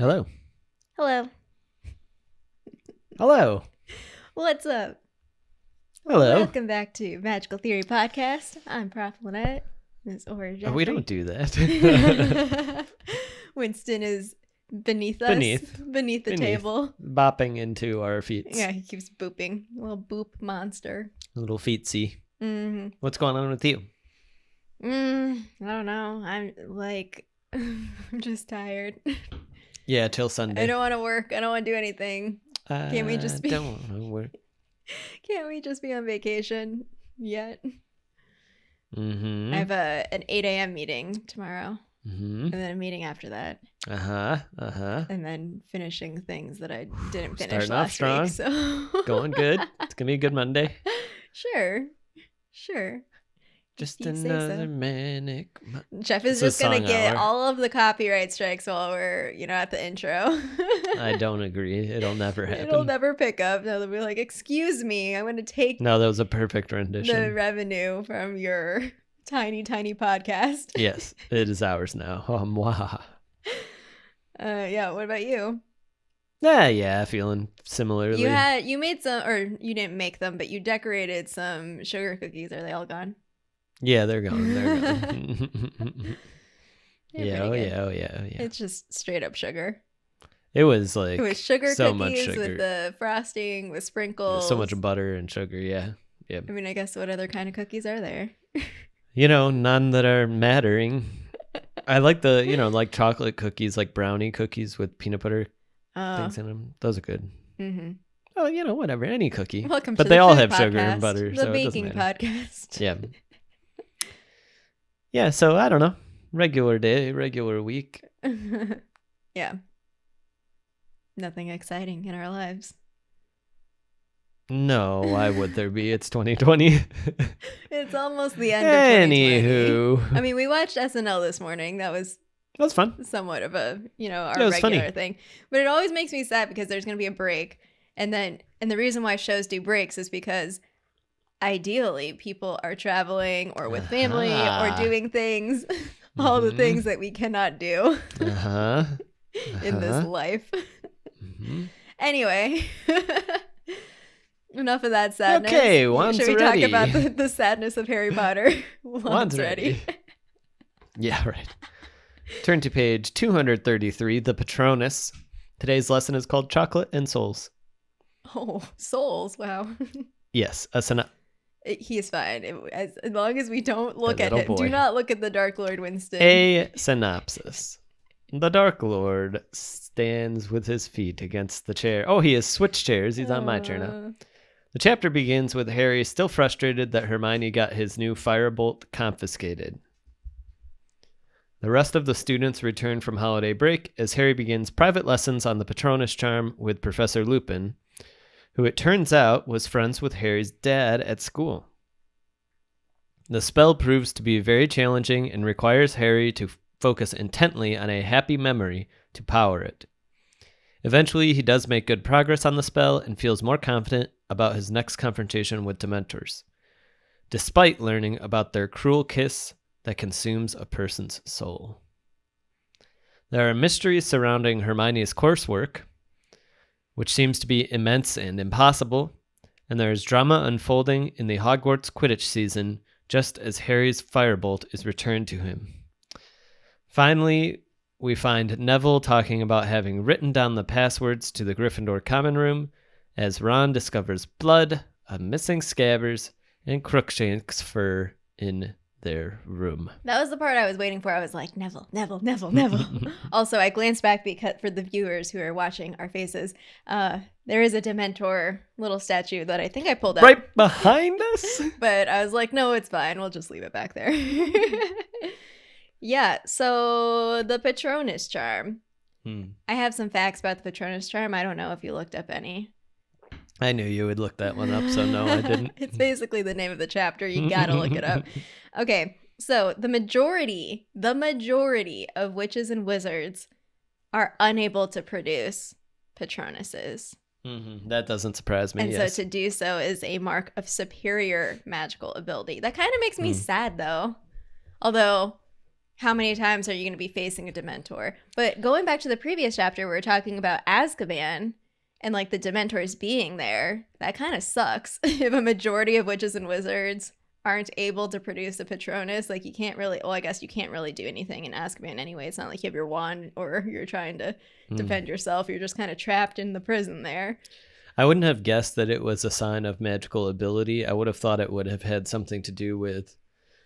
Hello. Hello. Hello. What's up? Hello. Welcome back to Magical Theory Podcast. I'm Prof. Lynette. This is Jeffrey. We don't do that. Winston is beneath us. Beneath the table. Bopping into our feet. Yeah, he keeps booping. A little boop monster. A little feetsy. Mm-hmm. What's going on with you? I don't know. I'm like, I'm just tired. Yeah, till Sunday. I don't want to work. I don't want to do anything. Can't we just be? Don't want to work. Can't we just be on vacation yet? Mm-hmm. I have an 8 a.m. meeting tomorrow. Mm-hmm. And then a meeting after that. And then finishing things that I didn't finish starting off last strong. week. So Going good. It's going to be a good Monday. Sure. Just You say another so. manic. Jeff is It's just a going to song get hour. all of the copyright strikes while we're, at the intro. I don't agree. It'll never happen. It'll never pick up. They'll be like, excuse me, I'm going to take No, that was a perfect rendition. the revenue from your tiny, tiny podcast. Yes, it is ours now. Oh, mwah. Yeah, what about you? Yeah, feeling similarly. You made some, or you didn't make them, but you decorated some sugar cookies. Are they all gone? Yeah, they're gone. They're Yeah, pretty oh good. yeah. It's just straight up sugar. It was like It was sugar so cookies much sugar. with the frosting, with sprinkles. So much butter and sugar, yeah. I mean, I guess what other kind of cookies are there? None that are mattering. I like the, like chocolate cookies, like brownie cookies with peanut butter things in them. Those are good. Mm-hmm. Oh, whatever, any cookie. Welcome but to they the all food have sugar and podcast, butter, the so it doesn't baking matter. podcast. Yeah. Yeah, so I don't know. Regular day, regular week. Yeah. Nothing exciting in our lives. No, why would there be? It's 2020. It's almost the end of 2020. Anywho. I mean, we watched SNL this morning. That was fun. somewhat of a, our it was regular funny. thing. But it always makes me sad because there's going to be a break. And the reason why shows do breaks is because ideally people are traveling or with family or doing things, all the things that we cannot do in this life. Anyway, enough of that sadness. Okay, one's Should we ready. talk about the sadness of Harry Potter? One's ready. Yeah, right. Turn to page 233, the Patronus. Today's lesson is called Chocolate and Souls. Oh, souls. Wow. Yes, He is fine. As long as we don't look The at little him. boy. Do not look at the Dark Lord Winston. A synopsis. The Dark Lord stands with his feet against the chair. Oh, he has switched chairs. He's on my chair now. The chapter begins with Harry still frustrated that Hermione got his new Firebolt confiscated. The rest of the students return from holiday break as Harry begins private lessons on the Patronus charm with Professor Lupin, who it turns out was friends with Harry's dad at school. The spell proves to be very challenging and requires Harry to focus intently on a happy memory to power it. Eventually, he does make good progress on the spell and feels more confident about his next confrontation with Dementors, despite learning about their cruel kiss that consumes a person's soul. There are mysteries surrounding Hermione's coursework, which seems to be immense and impossible, and there is drama unfolding in the Hogwarts Quidditch season just as Harry's Firebolt is returned to him. Finally, we find Neville talking about having written down the passwords to the Gryffindor common room as Ron discovers blood, a missing Scabbers, and Crookshanks fur in their room. That was the part I was waiting for. I was like, Neville. Also, I glanced back because for the viewers who are watching our faces, there is a Dementor little statue that I think I pulled up. Right behind us? But I was like, no, it's fine. We'll just leave it back there. Yeah, so the Patronus charm. I have some facts about the Patronus charm. I don't know if you looked up any. I knew you would look that one up, so no, I didn't. It's basically the name of the chapter. You gotta look it up. Okay, so the majority of witches and wizards are unable to produce Patronuses. That doesn't surprise me. And yes. so to do so is a mark of superior magical ability. That kind of makes me sad, though. Although, how many times are you going to be facing a Dementor? But going back to the previous chapter, we were talking about Azkaban and like the Dementors being there. That kind of sucks. If a majority of witches and wizards aren't able to produce a Patronus, like you can't really, well, I guess you can't really do anything in Azkaban anyway. It's not like you have your wand or you're trying to defend yourself. You're just kind of trapped in the prison there. I wouldn't have guessed that it was a sign of magical ability. I would have thought it would have had something to do with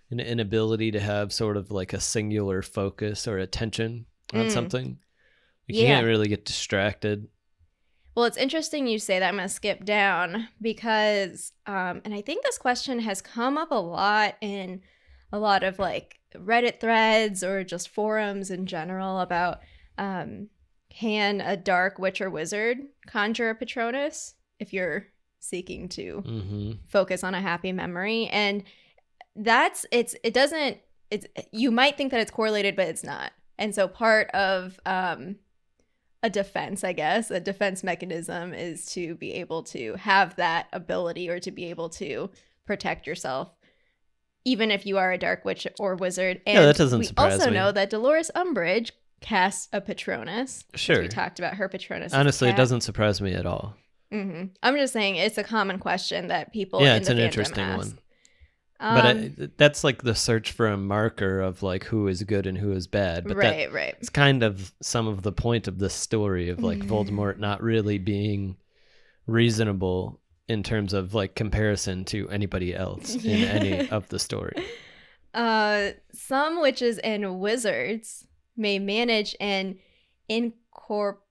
an inability to have sort of like a singular focus or attention on something. You can't really get distracted. Well, it's interesting you say that. I'm going to skip down because, and I think this question has come up a lot in a lot of like Reddit threads or just forums in general about can a dark witch or wizard conjure a Patronus if you're seeking to focus on a happy memory? And you might think that it's correlated, but it's not. And so part of a defense, I guess, a defense mechanism is to be able to have that ability or to be able to protect yourself, even if you are a dark witch or wizard. And that doesn't surprise me. We also know that Dolores Umbridge casts a Patronus. Sure. We talked about her Patronus. Honestly, it doesn't surprise me at all. I'm just saying it's a common question that people it's an interesting one. But that's like the search for a marker of like who is good and who is bad. But right. It's kind of some of the point of this story of like Voldemort not really being reasonable in terms of like comparison to anybody else in any of the story. Some witches and wizards may manage an incorporeal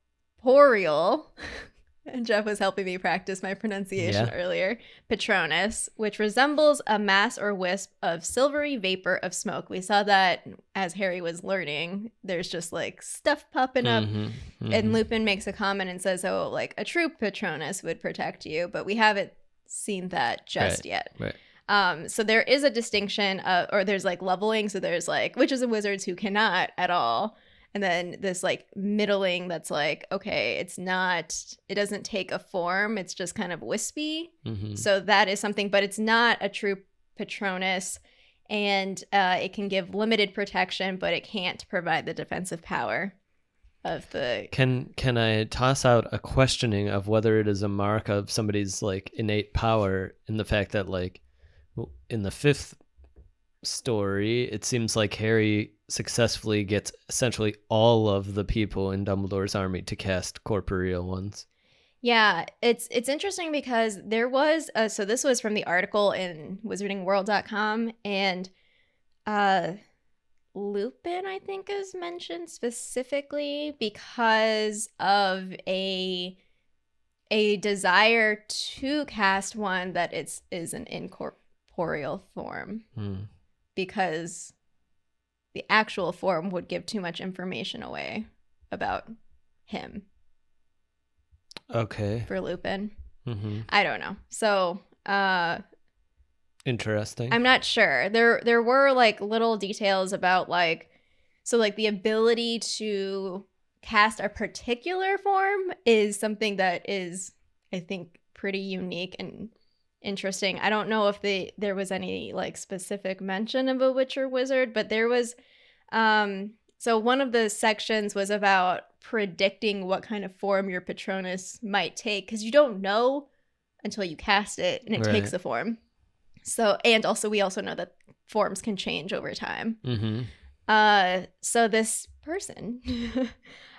and Jeff was helping me practice my pronunciation earlier, Patronus, which resembles a mass or wisp of silvery vapor of smoke. We saw that as Harry was learning. There's just like stuff popping up. And Lupin makes a comment and says, oh, like a true Patronus would protect you, but we haven't seen that just yet. Right. So there is a distinction, or there's like leveling. So there's like witches and wizards who cannot at all. And then this like middling that's like, okay, it doesn't take a form. It's just kind of wispy. So that is something, but it's not a true Patronus. And it can give limited protection, but it can't provide the defensive power of the... Can I toss out a questioning of whether it is a mark of somebody's like innate power in the fact that like in the fifth story, it seems like Harry successfully gets essentially all of the people in Dumbledore's army to cast corporeal ones. Yeah, it's interesting because there was so this was from the article in wizardingworld.com, and Lupin, I think, is mentioned specifically because of a desire to cast one that is an incorporeal form. Because the actual form would give too much information away about him. Okay. For Lupin. I don't know. So, interesting. I'm not sure. There were like little details about like, so like the ability to cast a particular form is something that is, I think, pretty unique and interesting. I don't know if there was any like specific mention of a witch or wizard, but there was so one of the sections was about predicting what kind of form your Patronus might take, because you don't know until you cast it and it takes a form. So, and also we also know that forms can change over time. So this person,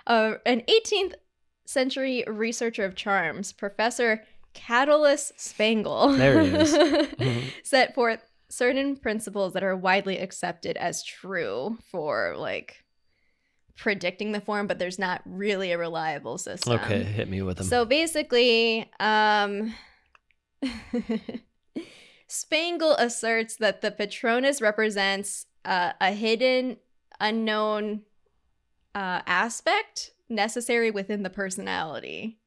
an 18th century researcher of charms, Professor Catalus Spangle, there he is. set forth certain principles that are widely accepted as true for like predicting the form, but there's not really a reliable system. Okay, hit me with them. So basically, Spangle asserts that the Patronus represents a hidden, unknown aspect necessary within the personality.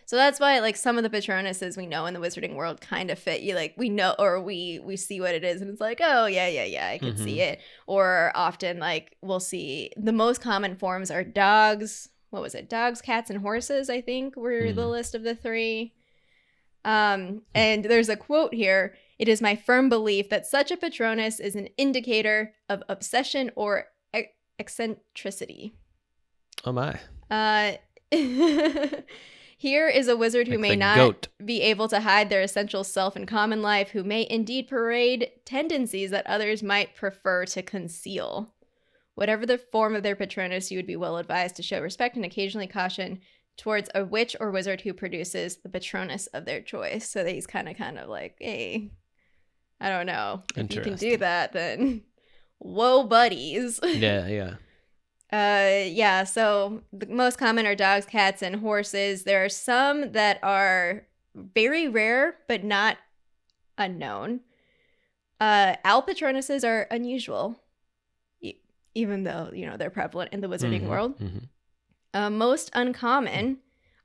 So that's why, like, some of the Patronuses we know in the wizarding world kind of fit you. Like, we know, or we see what it is, and it's like, oh, yeah, I can see it. Or often, like, we'll see the most common forms are dogs. What was it? Dogs, cats, and horses, I think, were the list of the three. And there's a quote here. It is my firm belief that such a Patronus is an indicator of obsession or eccentricity. Oh my. Here is a wizard who Like may the not goat. be able to hide their essential self in common life, who may indeed parade tendencies that others might prefer to conceal. Whatever the form of their Patronus, you would be well advised to show respect and occasionally caution towards a witch or wizard who produces the Patronus of their choice. So that he's kind of like, hey, I don't know. If you can do that, then whoa, buddies. Yeah. Yeah, so the most common are dogs, cats, and horses. There are some that are very rare, but not unknown. Owl Patronuses are unusual, even though, they're prevalent in the wizarding world. Mm-hmm. Most uncommon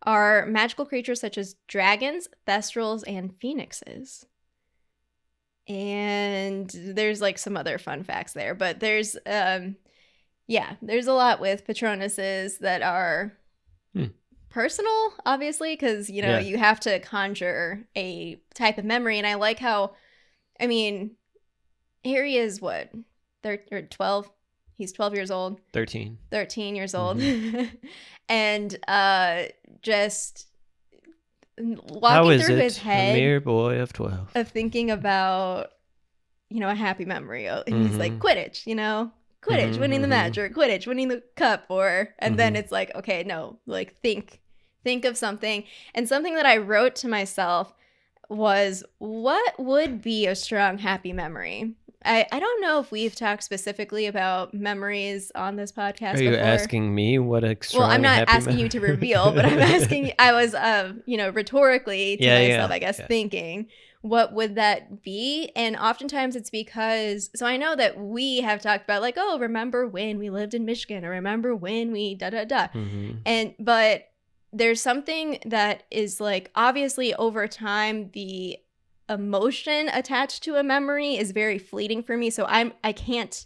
are magical creatures such as dragons, thestrals, and phoenixes. And there's like some other fun facts there, but there's there's a lot with Patronuses that are personal, obviously, because you have to conjure a type of memory. And I like how, Harry is what, 12? He's 12 years old. 13 years old. Mm-hmm. And just walking through his head, a mere boy of 12, of thinking about, a happy memory. And he's like, Quidditch, Quidditch, winning the match, or Quidditch, winning the cup, and then it's like, okay, no, like think of something. And something that I wrote to myself was, what would be a strong, happy memory? I don't know if we've talked specifically about memories on this podcast Are you before. asking me what a strong, Well, I'm not happy asking you to reveal, but I'm asking, I was, rhetorically to myself, I guess, thinking, what would that be? And oftentimes it's because, so I know that we have talked about like, oh, remember when we lived in Michigan, or remember when we da-da-da. But there's something that is like, obviously over time, the emotion attached to a memory is very fleeting for me. So I can't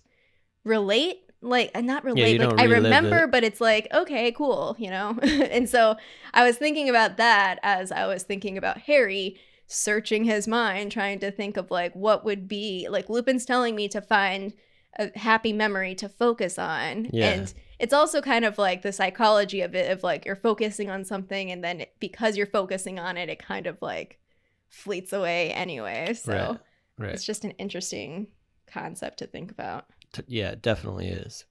relate, not relate, like I remember, but it's like, okay, cool, And so I was thinking about that as I was thinking about Harry searching his mind, trying to think of like what would be, like Lupin's telling me to find a happy memory to focus on. And it's also kind of like the psychology of it, of like you're focusing on something, and then because you're focusing on it, it kind of like fleets away anyway. So it's just an interesting concept to think about. Yeah, it definitely is.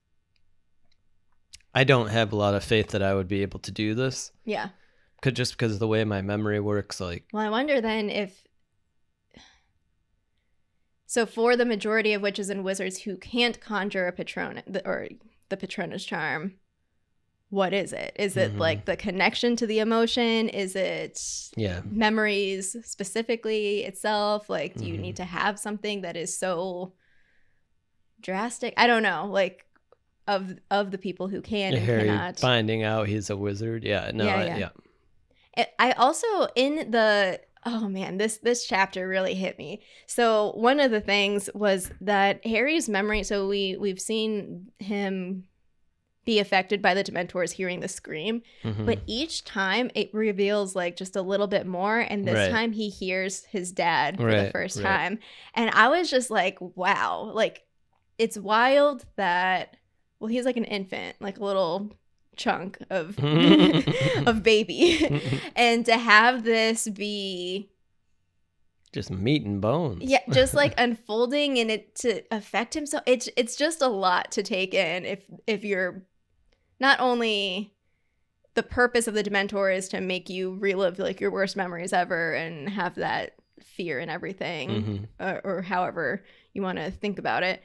I don't have a lot of faith that I would be able to do this. Yeah. Just because of the way my memory works. Well, I wonder then if... So for the majority of witches and wizards who can't conjure a Patronus, or the Patronus charm, what is it? Is it like the connection to the emotion? Is it memories specifically itself? Like, do you need to have something that is so drastic? I don't know. Like, of the people who can and Harry cannot. Finding out he's a wizard. Yeah. No. Yeah. I also, in the... Oh man, this chapter really hit me. So one of the things was that Harry's memory, so we've seen him be affected by the Dementors hearing the scream, but each time it reveals like just a little bit more, and this time he hears his dad for the first time. And I was just like, wow, like it's wild that, well, he's like an infant, like a little chunk of of baby, and to have this be just meat and bones, just like unfolding, and it to affect him, so it's just a lot to take in. If you're not only, the purpose of the Dementor is to make you relive like your worst memories ever and have that fear and everything, or however you want to think about it,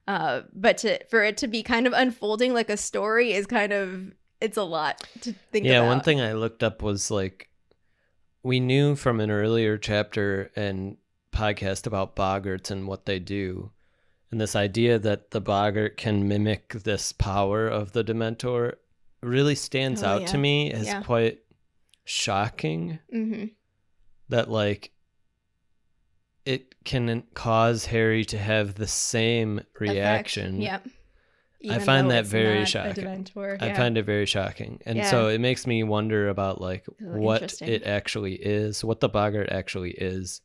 but for it to be kind of unfolding like a story is kind of, it's a lot to think about. Yeah, one thing I looked up was like, we knew from an earlier chapter and podcast about boggarts and what they do, and this idea that the boggart can mimic this power of the Dementor really stands out to me as quite shocking. That like it can cause Harry to have the same reaction. Even I find that it's very not shocking. I find it very shocking. And so it makes me wonder about like what it actually is, what the boggart actually is,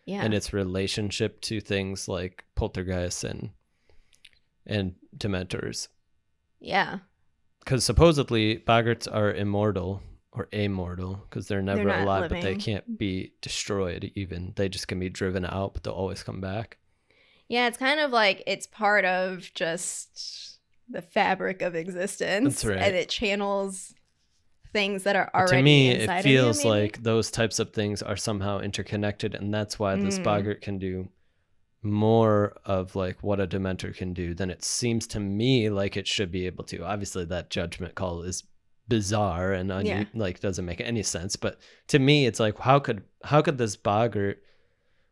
and its relationship to things like poltergeists and Dementors. Yeah. Because supposedly boggarts are immortal or amortal because they're never not alive, but they living. can't be destroyed even. They just can be driven out, but they'll always come back. Yeah, it's kind of like it's part of just the fabric of existence. That's right. And it channels things that are But already to me, inside it feels of you, maybe? like those types of things are somehow interconnected, and that's why this Mm. boggart can do more of like what a Dementor can do than it seems to me like it should be able to. Obviously, that judgment call is bizarre and Yeah. like doesn't make any sense. But to me, it's like how could this boggart,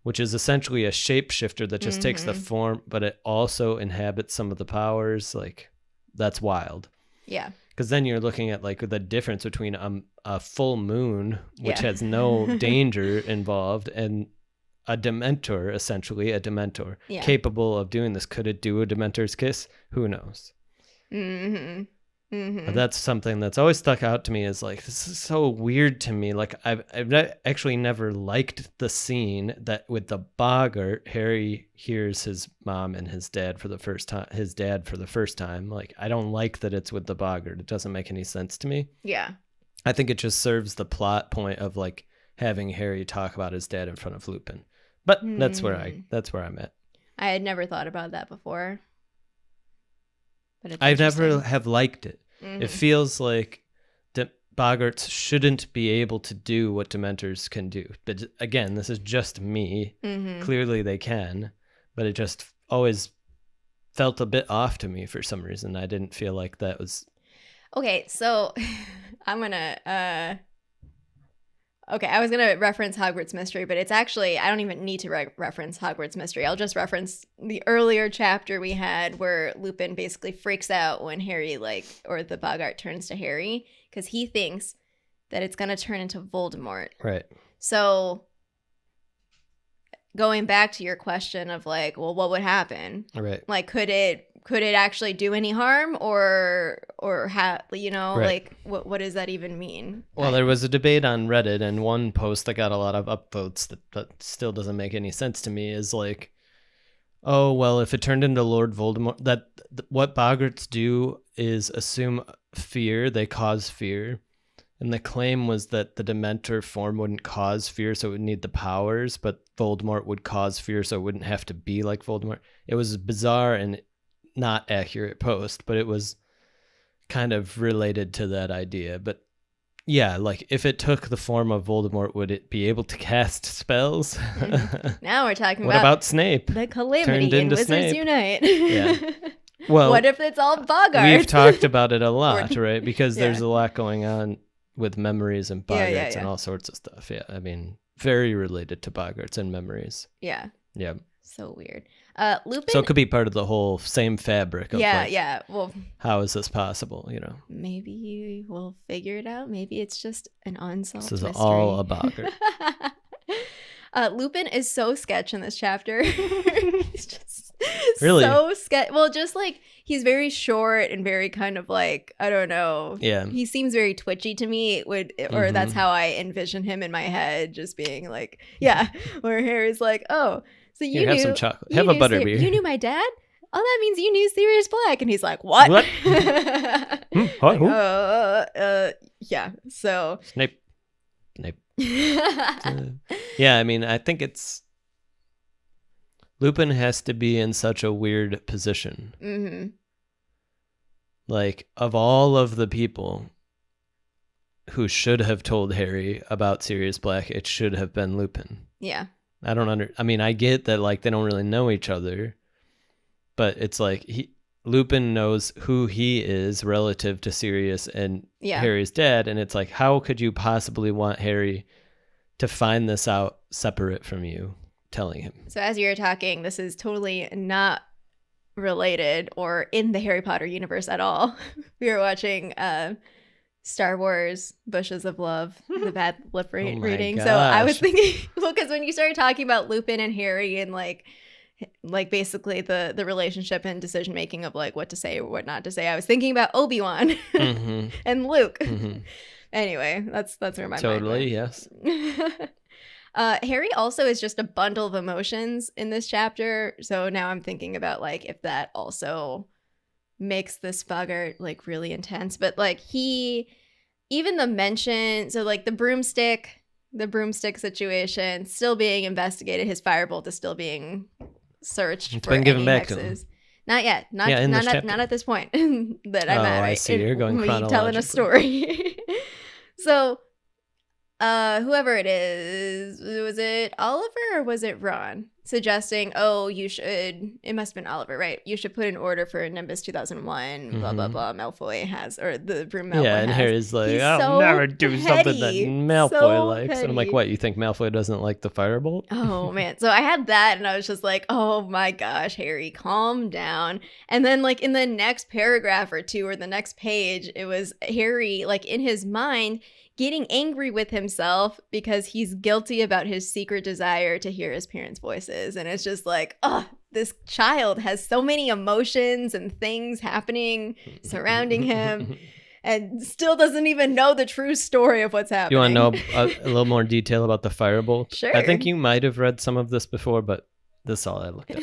which is essentially a shapeshifter that just takes the form, but it also inhabits some of the powers, like that's wild. Yeah. Because then you're looking at like the difference between a full moon, which Yeah. has no danger involved, and a Dementor, essentially a Dementor, Yeah. capable of doing this. Could it do a Dementor's kiss? Who knows? But that's something that's always stuck out to me is like, this is so weird to me. Like I've actually never liked the scene that with the boggart, Harry hears his mom and his dad for the first time. Like, I don't like that it's with the boggart. It doesn't make any sense to me. Yeah. I think it just serves the plot point of like having Harry talk about his dad in front of Lupin. But that's where I'm at. I had never thought about that before. But I never have liked it. Mm-hmm. It feels like boggarts shouldn't be able to do what Dementors can do. But again, this is just me. Mm-hmm. Clearly they can, but it just always felt a bit off to me for some reason. I didn't feel like that was... Okay, so I'm going to... Okay, I was going to reference Hogwarts Mystery, but it's actually, I don't even need to reference Hogwarts Mystery. I'll just reference the earlier chapter we had where Lupin basically freaks out when Harry, or the boggart turns to Harry, because he thinks that it's going to turn into Voldemort. Right. So, going back to your question of well, what would happen? Right. Like, could it actually do any harm or right. What does that even mean? Well, there was a debate on Reddit, and one post that got a lot of upvotes that still doesn't make any sense to me is like, oh, well, if it turned into Lord Voldemort, what boggarts do is assume fear. They cause fear. And the claim was that the Dementor form wouldn't cause fear, so it would need the powers, but Voldemort would cause fear, so it wouldn't have to be like Voldemort. It was bizarre and not accurate post, but it was kind of related to that idea. But yeah, like if it took the form of Voldemort, would it be able to cast spells? Now we're talking what about Snape? The calamity in Wizards Snape. Unite. Yeah. Well, what if it's all boggarts? We've talked about it a lot, right? Because there's a lot going on with memories and boggarts and all sorts of stuff. Yeah, I mean, very related to boggarts and memories. Yeah. Yeah. So weird. Lupin. So it could be part of the whole same fabric. Of yeah. Well, how is this possible? You know. Maybe we'll figure it out. Maybe it's just an unsolved mystery. This is all a boggart. Lupin is so sketch in this chapter. He's just really so sketch. Well, just he's very short and very kind of I don't know. Yeah. He seems very twitchy to me. That's how I envision him in my head, just being where Harry's like, oh. So you have knew, some chocolate. Have a butterbeer. You knew my dad? Oh, that means you knew Sirius Black. And he's like, what? Yeah. So Snape. Yeah, I mean, I think it's Lupin has to be in such a weird position. Mm-hmm. Like, of all of the people who should have told Harry about Sirius Black, it should have been Lupin. Yeah. I mean, I get that they don't really know each other, but it's Lupin knows who he is relative to Sirius and Harry's dad, and it's how could you possibly want Harry to find this out separate from you telling him? So as you're talking, this is totally not related or in the Harry Potter universe at all. We were watching Star Wars Bushes of Love, the bad lip reading. Gosh. So I was thinking, well, because when you started talking about Lupin and Harry and basically the relationship and decision making of what to say or what not to say, I was thinking about Obi-Wan and Luke. Mm-hmm. Anyway, that's where my mind went. Yes. Harry also is just a bundle of emotions in this chapter. So now I'm thinking about if that also makes this bugger like really intense. But like even the mention, so like the broomstick situation still being investigated. His firebolt is still being searched It's for been given any back to hexes. him. Not yet. Not at this point that I'm at. Right? I see. You're going me telling chronologically. a story. So, whoever it is, was it Oliver or was it Ron? Suggesting, it must have been Oliver, right? You should put an order for Nimbus 2001, blah, blah, blah, Malfoy has, or the broom Malfoy has. Yeah, and Harry's like, He's I'll so never do something that petty, Malfoy so likes. And I'm like, petty. what, you think Malfoy doesn't like the Firebolt? Oh, man. So I had that, and I was just like, oh my gosh, Harry, calm down. And then, like, in the next paragraph or two, or the next page, it was Harry, like, in his mind, getting angry with himself because he's guilty about his secret desire to hear his parents' voices. And it's just like, this child has so many emotions and things happening surrounding him and still doesn't even know the true story of what's happening. You want to know a little more detail about the Firebolt? Sure. I think you might have read some of this before, but this is all I looked at.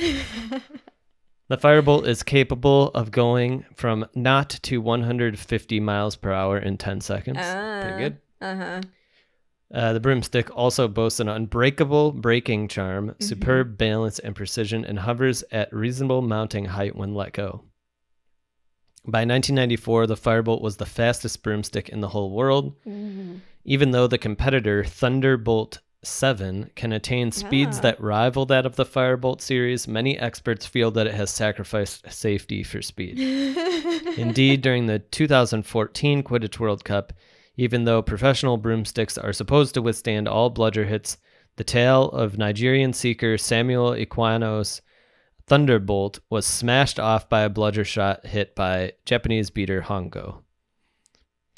The Firebolt is capable of going from 0 to 150 miles per hour in 10 seconds. Pretty good. The broomstick also boasts an unbreakable braking charm, superb balance and precision, and hovers at reasonable mounting height when let go. By 1994, the Firebolt was the fastest broomstick in the whole world, even though the competitor Thunderbolt 7 can attain speeds that rival that of the Firebolt series. Many experts feel that it has sacrificed safety for speed. Indeed, during the 2014 Quidditch World Cup, even though professional broomsticks are supposed to withstand all bludger hits, the tail of Nigerian seeker Samuel Iquano's Thunderbolt was smashed off by a bludger shot hit by Japanese beater Hongo.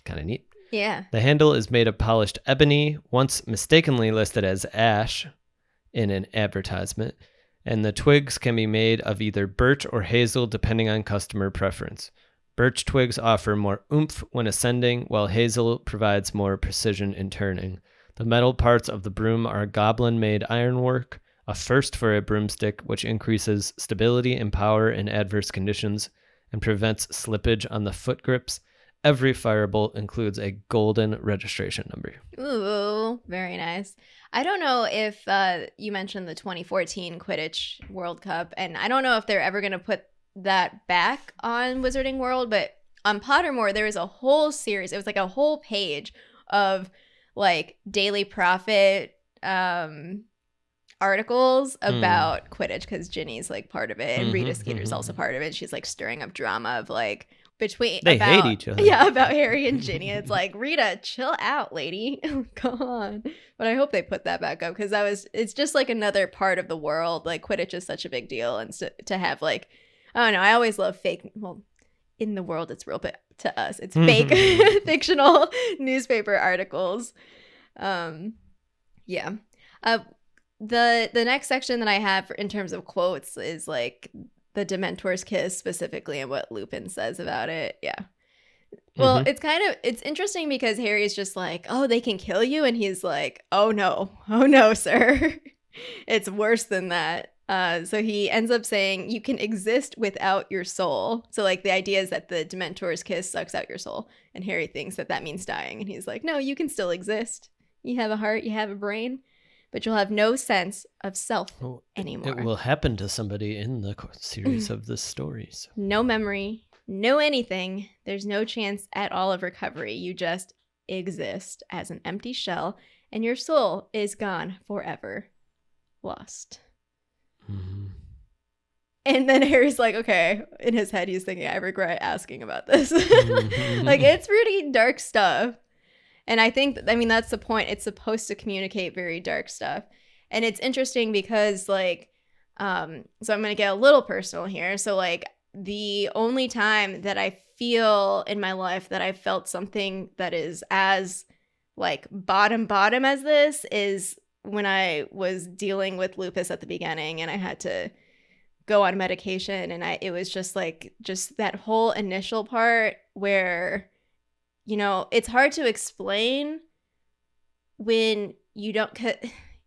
Kind of neat. Yeah. The handle is made of polished ebony, once mistakenly listed as ash in an advertisement, and the twigs can be made of either birch or hazel depending on customer preference. Birch twigs offer more oomph when ascending, while hazel provides more precision in turning. The metal parts of the broom are goblin-made ironwork, a first for a broomstick, which increases stability and power in adverse conditions and prevents slippage on the foot grips. Every Firebolt includes a golden registration number. Ooh, very nice. I don't know if you mentioned the 2014 Quidditch World Cup, and I don't know if they're ever going to put that back on Wizarding World, but on Pottermore there was a whole series. It was like a whole page of like Daily Prophet articles about Quidditch, because Ginny's like part of it, and Rita Skeeter's also part of it. She's like stirring up drama of like hate each other. Yeah, about Harry and Ginny. It's like, Rita, chill out, lady. Come on. But I hope they put that back up, because it's just like another part of the world. Like Quidditch is such a big deal, and to have like, I don't know, I always love fake, well, in the world it's real, but to us it's fake fictional newspaper articles. Yeah. The next section that I have in terms of quotes is like the Dementor's kiss specifically, and what Lupin says about it. Yeah. Well, it's interesting because Harry's just like, oh, they can kill you, and he's like, oh no, sir. It's worse than that. So he ends up saying, you can exist without your soul. So like the idea is that the Dementor's kiss sucks out your soul, and Harry thinks that means dying, and he's like, no, you can still exist. You have a heart, you have a brain, but you'll have no sense of self anymore. It will happen to somebody in the series of the stories. No memory, no anything. There's no chance at all of recovery. You just exist as an empty shell, and your soul is gone forever. Lost. And then Harry's like, okay, in his head he's thinking, I regret asking about this. Like, it's pretty dark stuff. And I think, that's the point. It's supposed to communicate very dark stuff. And it's interesting because, like, so I'm going to get a little personal here. So, like, the only time that I feel in my life that I felt something that is as, like, bottom as this is when I was dealing with lupus at the beginning, and I had to go on medication, and it was just that whole initial part where, it's hard to explain when you don't,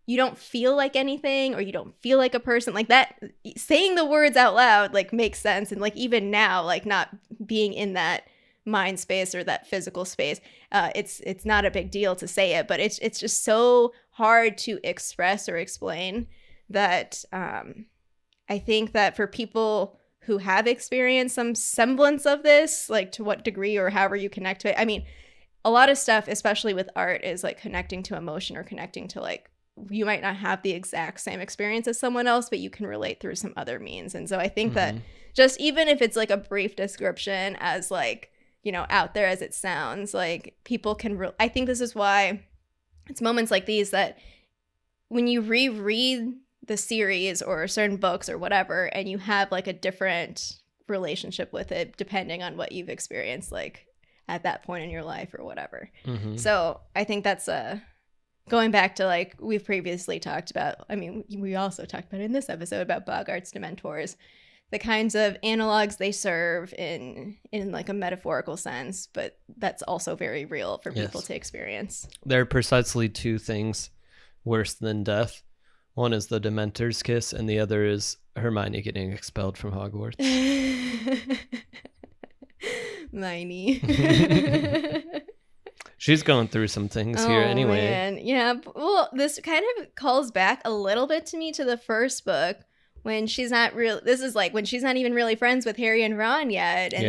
you don't feel like anything, or you don't feel like a person, like that, saying the words out loud like makes sense. And like even now, like not being in that mind space or that physical space, it's not a big deal to say it, but it's just so hard to express or explain that I think that for people who have experienced some semblance of this, like to what degree or however you connect to it, I mean, a lot of stuff, especially with art, is like connecting to emotion or connecting to like, you might not have the exact same experience as someone else, but you can relate through some other means. And so I think that just even if it's like a brief description, as like, you know, out there as it sounds, like people can I think this is why it's moments like these that when you reread the series or certain books or whatever, and you have like a different relationship with it depending on what you've experienced like at that point in your life or whatever. So I think that's going back to like we've previously talked about, I mean, we also talked about in this episode about Bogart's Dementors, the kinds of analogs they serve in like a metaphorical sense, but that's also very real for people to experience. There are precisely two things worse than death. One is the Dementor's kiss, and the other is Hermione getting expelled from Hogwarts. Miney. She's going through some things here anyway. Man. Yeah. Well, this kind of calls back a little bit to me to the first book when she's not this is like when she's not even really friends with Harry and Ron yet. And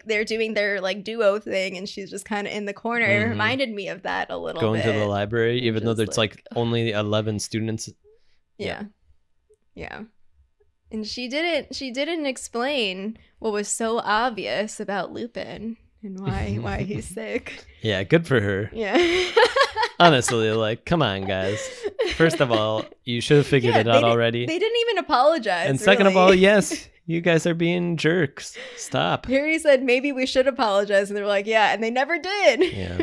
they're doing their like duo thing, and she's just kind of in the corner. It reminded me of that a little bit. Going to the library, even though there's like only 11 students. Yeah. And she didn't explain what was so obvious about Lupin and why he's sick. Yeah, good for her. Yeah. Honestly, like, come on, guys. First of all, you should have figured it out already. They didn't even apologize. And second of all, yes, you guys are being jerks. Stop. Harry said maybe we should apologize, and they were like, yeah, and they never did. Yeah.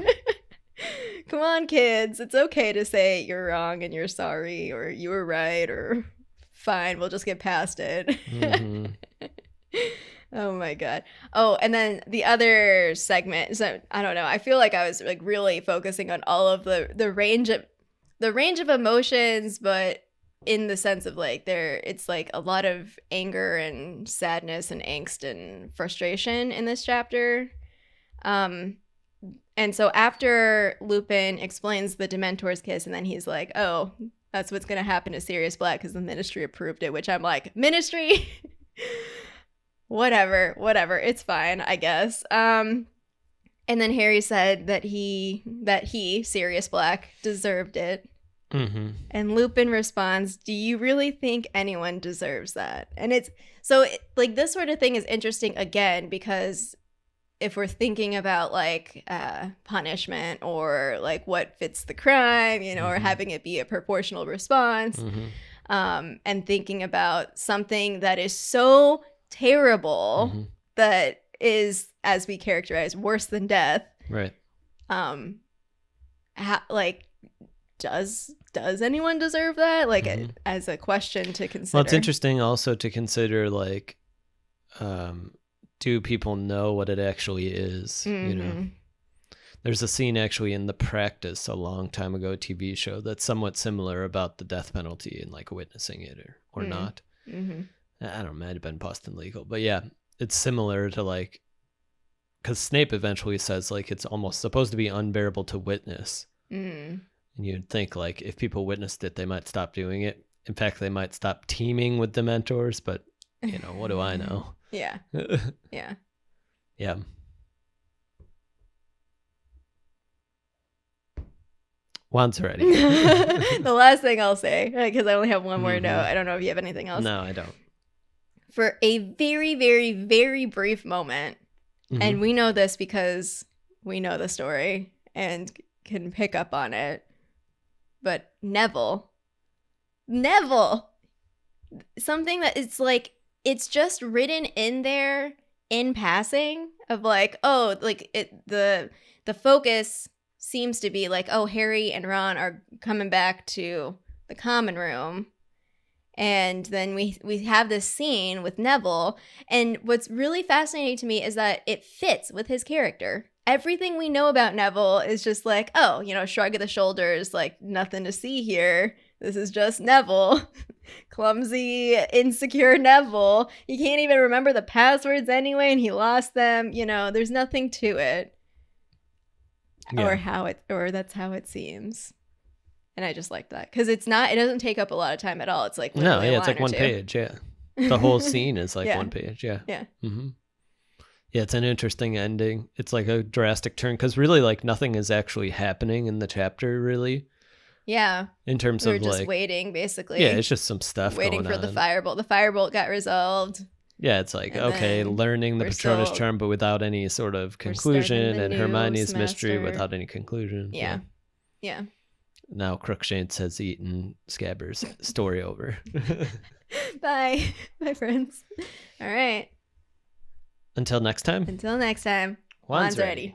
Come on, kids. It's okay to say you're wrong and you're sorry, or you were right, or fine, we'll just get past it. Oh my god. Oh, and then the other segment, so I don't know, I feel like I was like really focusing on all of the range of emotions, but in the sense of like it's like a lot of anger and sadness and angst and frustration in this chapter. And so after Lupin explains the Dementor's kiss, and then he's like, oh, that's what's going to happen to Sirius Black because the Ministry approved it, which I'm like, Ministry? whatever, it's fine, I guess. And then Harry said that he, Sirius Black, deserved it. And Lupin responds, do you really think anyone deserves that? And it's, so like this sort of thing is interesting again, because if we're thinking about like punishment or like what fits the crime, you know, or having it be a proportional response, and thinking about something that is so terrible that is, as we characterize, worse than death. Right. Like, does anyone deserve that? Like, as a question to consider. Well, it's interesting also to consider, like, do people know what it actually is? You know, there's a scene actually in The Practice a long time ago, a TV show that's somewhat similar about the death penalty and like witnessing it or not. I don't know, might have been Boston Legal, but yeah, it's similar to like, because Snape eventually says like it's almost supposed to be unbearable to witness. And you'd think like if people witnessed it, they might stop doing it. In fact, they might stop teaming with Dementors, but you know, what do I know? Yeah. Yeah. Yeah. Once already. The last thing I'll say, because I only have one more note. I don't know if you have anything else. No, I don't. For a very, very, very brief moment, and we know this because we know the story and can pick up on it, but Neville, something that it's like, it's just written in there in passing of like, oh, like the focus seems to be like, oh, Harry and Ron are coming back to the common room. And then we have this scene with Neville. And what's really fascinating to me is that it fits with his character. Everything we know about Neville is just like, oh, you know, shrug of the shoulders, like nothing to see here. This is just Neville. Clumsy, insecure Neville. He can't even remember the passwords anyway, and he lost them. You know, there's nothing to it. Yeah. Or that's how it seems. And I just like that. Because it doesn't take up a lot of time at all. It's like No, literally a it's like line or one two. page, yeah. The whole scene is like Yeah. one page, yeah. Yeah. Mm-hmm. Yeah, it's an interesting ending. It's like a drastic turn because really, like, nothing is actually happening in the chapter, really. Yeah. In terms We were of just like, waiting, basically. yeah, it's just some stuff waiting going for the on. Firebolt. The Firebolt got resolved. Yeah, it's like, And okay, then learning the we're Patronus still- charm, but without any sort of starting conclusion, the and new Hermione's mystery semester. without any conclusion. Yeah. Yeah. Now Crookshanks has eaten Scabbers. Story over. Bye. Bye, friends. All right. Until next time. Until next time. Juan's Juan's ready.